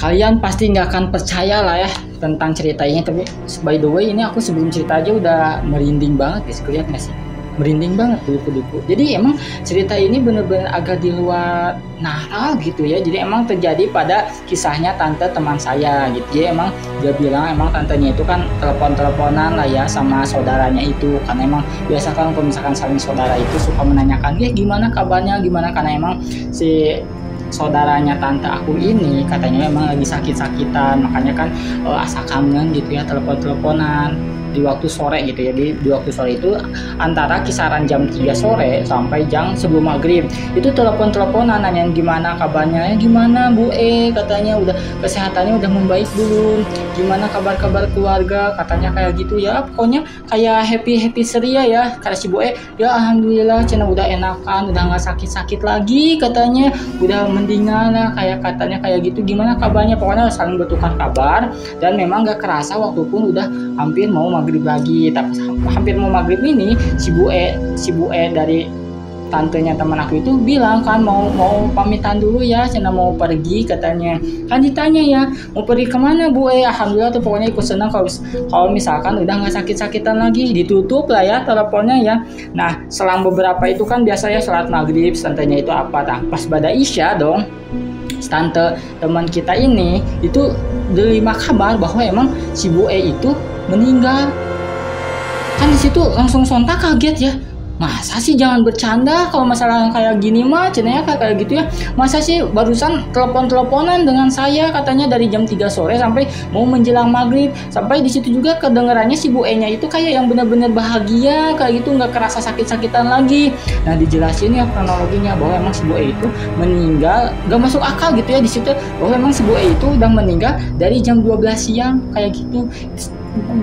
Kalian pasti nggak akan percaya lah ya tentang cerita ini. Tapi by the way, ini aku sebelum cerita aja udah merinding banget guys. Kalian nggak sih? Merinding banget kudu-kudu. Jadi emang cerita ini bener-bener agak di luar nalar gitu ya. Jadi emang terjadi pada kisahnya tante teman saya gitu ya. Emang dia bilang emang tantenya itu kan telepon-teleponan lah ya sama saudaranya itu. Karena emang biasa kan kalau misalkan saling saudara itu suka menanyakan ya gimana kabarnya, gimana, karena emang si saudaranya tante aku ini katanya memang lagi sakit-sakitan, makanya kan asa kangen gitu ya, telepon-teleponan di waktu sore gitu ya. Di waktu sore itu antara kisaran jam 3 sore sampai jam sebelum maghrib itu telepon-teleponan nanyain gimana kabarnya, ya gimana Bu katanya udah kesehatannya udah membaik belum, gimana kabar-kabar keluarga, katanya kayak gitu ya. Pokoknya kayak happy ceria ya, kata si Bu ya alhamdulillah cina udah enakan, udah nggak sakit-sakit lagi, katanya udah mendingan lah, kayak katanya kayak gitu, gimana kabarnya, pokoknya saling bertukar kabar. Dan memang gak kerasa waktu pun udah hampir mau maghrib lagi. Tapi hampir mau maghrib ini si Bu E dari tantenya teman aku itu bilang kan mau pamitan dulu ya, cina mau pergi katanya. Kan ditanya ya mau pergi kemana Bu alhamdulillah tuh pokoknya ikut senang kalau misalkan udah nggak sakit-sakitan lagi. Ditutup lah ya teleponnya ya. Nah selang beberapa itu kan biasanya sholat maghrib tantenya itu apa, pas pada isya dong tante teman kita ini itu terima kabar bahwa emang si Bu itu meninggal. Kan di situ langsung sontak kaget ya. Masa sih, jangan bercanda kalau masalah kayak gini mah, cenanya kayak gitu ya. Masa sih barusan telepon-teleponan dengan saya katanya dari jam 3 sore sampai mau menjelang maghrib. Sampai di situ juga kedengarannya si Bu E-nya itu kayak yang benar-benar bahagia kayak gitu, nggak kerasa sakit-sakitan lagi. Nah dijelasin ya kronologinya bahwa emang si Bu E itu meninggal, nggak masuk akal gitu ya di situ, bahwa emang si Bu E itu udah meninggal dari jam 12 siang kayak gitu.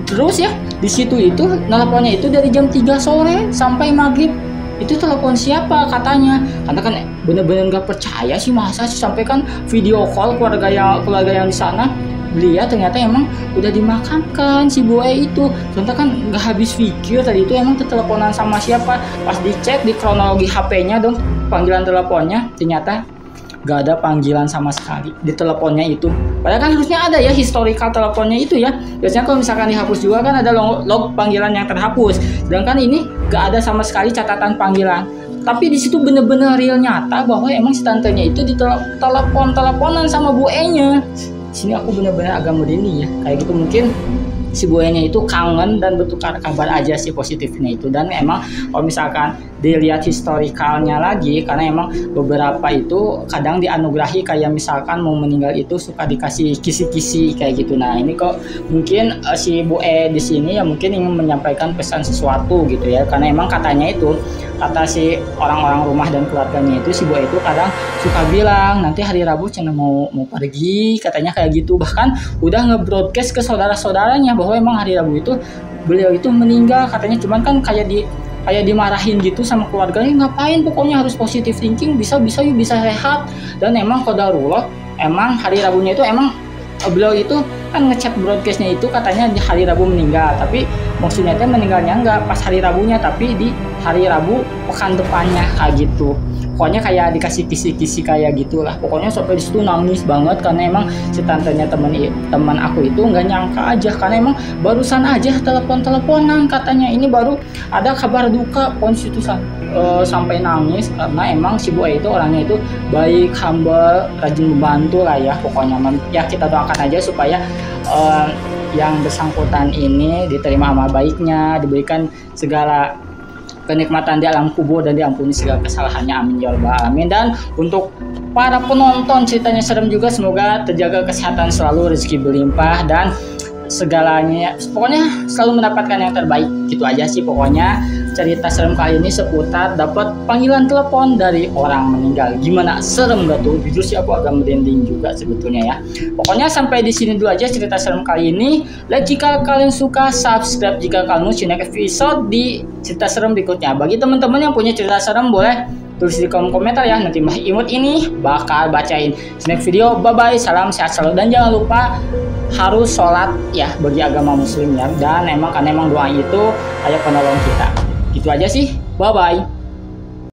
Terus ya di situ itu teleponnya itu dari jam 3 sore sampai maghrib. Itu telepon siapa katanya, karena kan bener-bener nggak percaya sih, masa sih sampai kan video call keluarga yang di sana. Beliau ternyata emang udah dimakamkan si Bu E itu. Ternyata kan nggak habis pikir tadi itu emang teleponan sama siapa. Pas dicek di kronologi HP-nya dong panggilan teleponnya, ternyata gak ada panggilan sama sekali di teleponnya itu. Padahal kan harusnya ada ya historical teleponnya itu ya. Biasanya kalau misalkan dihapus juga kan ada log panggilan yang terhapus. Sedangkan ini gak ada sama sekali catatan panggilan. Tapi di situ bener-bener real nyata bahwa emang si tantenya itu teleponan sama Bu E-nya. Sini aku bener-bener agak merinding ya. Kayak gitu mungkin si Bu E-nya itu kangen dan bertukar kabar aja sih positifnya itu. Dan emang kalau misalkan dilihat historikalnya lagi, karena emang beberapa itu kadang dianugerahi kayak misalkan mau meninggal itu suka dikasih kisi-kisi kayak gitu. Nah ini kok mungkin si Bu E di sini ya mungkin ingin menyampaikan pesan sesuatu gitu ya, karena emang katanya itu, kata si orang-orang rumah dan keluarganya itu, si Bu E itu kadang suka bilang nanti hari Rabu cina mau pergi katanya kayak gitu. Bahkan udah nge-broadcast ke saudara-saudaranya bahwa emang hari Rabu itu beliau itu meninggal katanya. Cuman kan kayak dimarahin gitu sama keluarganya, ngapain pokoknya harus positive thinking, bisa yuk bisa sehat. Dan emang qadarullah emang hari Rabunya itu emang beliau itu kan ngechat broadcastnya itu katanya di hari Rabu meninggal, tapi maksudnya itu meninggalnya enggak pas hari Rabunya tapi di hari Rabu pekan depannya kayak gitu. Pokoknya kayak dikasih kisi-kisi kayak gitulah. Pokoknya sampai di situ nangis banget karena emang si tantenya teman aku itu nggak nyangka aja, karena emang barusan aja teleponan katanya, ini baru ada kabar duka. Pokoknya situ sampai nangis karena emang si Bu E itu orangnya itu baik, humble, rajin membantu lah ya. Pokoknya ya kita doakan aja supaya yang bersangkutan ini diterima amal baiknya, diberikan segala kenikmatan di alam kubur dan diampuni segala kesalahannya, amin ya rabbal alamin. Dan untuk para penonton ceritanya serem juga, semoga terjaga kesehatan selalu, rezeki berlimpah dan segalanya pokoknya selalu mendapatkan yang terbaik. Gitu aja sih pokoknya cerita serem kali ini seputar dapat panggilan telepon dari orang meninggal. Gimana, serem gak tuh? Jujur sih aku agak merinding juga sebetulnya ya. Pokoknya sampai di sini dulu aja cerita serem kali ini. Like jika kalian suka, subscribe jika kalian mau next episode di cerita serem berikutnya. Bagi teman-teman yang punya cerita serem boleh tulis di kolom komentar ya, nanti Mbah Imut ini bakal bacain. Next video, bye bye, salam sehat selalu, dan jangan lupa harus sholat ya bagi agama muslim ya. Dan karena emang doa itu kayak penolong kita. Gitu aja sih, bye bye.